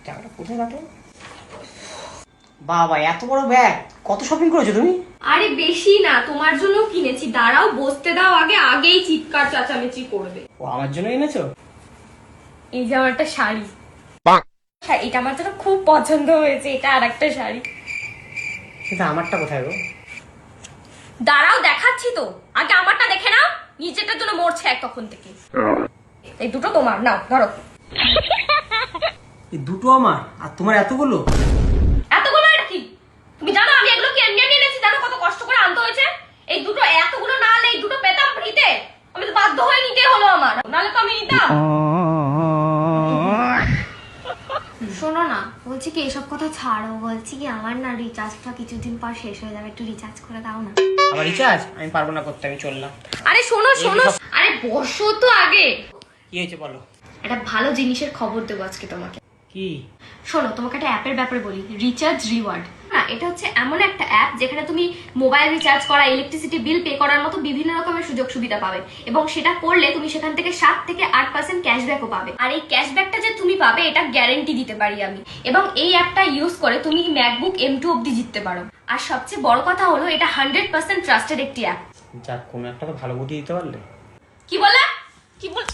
টাকাটা কোথায় রাখো? বাবা এত বড় ব্যাগ, কত শপিং করেছো তুমি? আরে বেশি না, তোমার জন্য কিনেছি। দাঁড়াও, বসতে দাও আগে, আগেই চিৎকার চেঁচামেচি করবে। ও আমার জন্য এনেছো? এই যে আমার একটা শাড়ি, এটা আমার জন্য খুব পছন্দ হয়েছে। এটা আর একটা শাড়ি। কিন্তু আমারটা কোথায় গো? দাঁড়াও দেখাচ্ছি তো, আগে আমারটা দেখে নাও। নিচেটার জন্য মরছে এক তখন থেকে। এই দুটো তোমার, নাও ধরো। এই দুটো আমার, আর তোমার এতগুলো? এতগুলো এটা কি? তুমি জানো আমি এগুলো কি এমনি এমনি এনেছি? জানো কত কষ্ট করে আনতে হয়েছে? এই দুটো এতগুলো না হলে এই দুটো পেতাম ফ্রিতে। আমি তো বাধ্য হয়ে নিতে হলো আমার, নাহলে তো আমি নিতাম। শোনো না, বলছি কি এসব কথা ছাড়ো। বলছি কি আমার না রিচার্জটা কিছুদিন পর শেষ হয়ে যাবে, একটু রিচার্জ করে দাও না। আবার রিচার্জ? আমি পারবো না করতে, আমি চললাম। আরে শোনো শোনো, আরে বসো তো আগে। কি হয়েছে বলো? একটা ভালো জিনিসের খবর দেবো আজকে তোমাকে। কি? শোনো, তোমাকে একটা অ্যাপের ব্যাপারে বলি, রিচার্জ রিওয়ার্ড। না, এটা হচ্ছে এমন একটা অ্যাপ যেখানে তুমি মোবাইল রিচার্জ করা, ইলেকট্রিসিটি বিল পে করার মতো বিভিন্ন রকমের সুযোগ সুবিধা পাবে, এবং সেটা করলে তুমি সেখান থেকে 7 থেকে 8% ক্যাশব্যাকও পাবে। আর এই ক্যাশব্যাকটা যে তুমি পাবে এটা গ্যারেন্টি দিতে পারি আমি। এবং এই অ্যাপটা ইউজ করে তুমি ম্যাকবুক M2 অব্দি জিততে পারো। আর সবচেয়ে বড় কথা হলো এটা 100% ট্রাস্টেড একটি অ্যাপ। যাক, কোনো একটা তো ভালো বুদ্ধি দিতে পারলে। কি বলে? কি বল?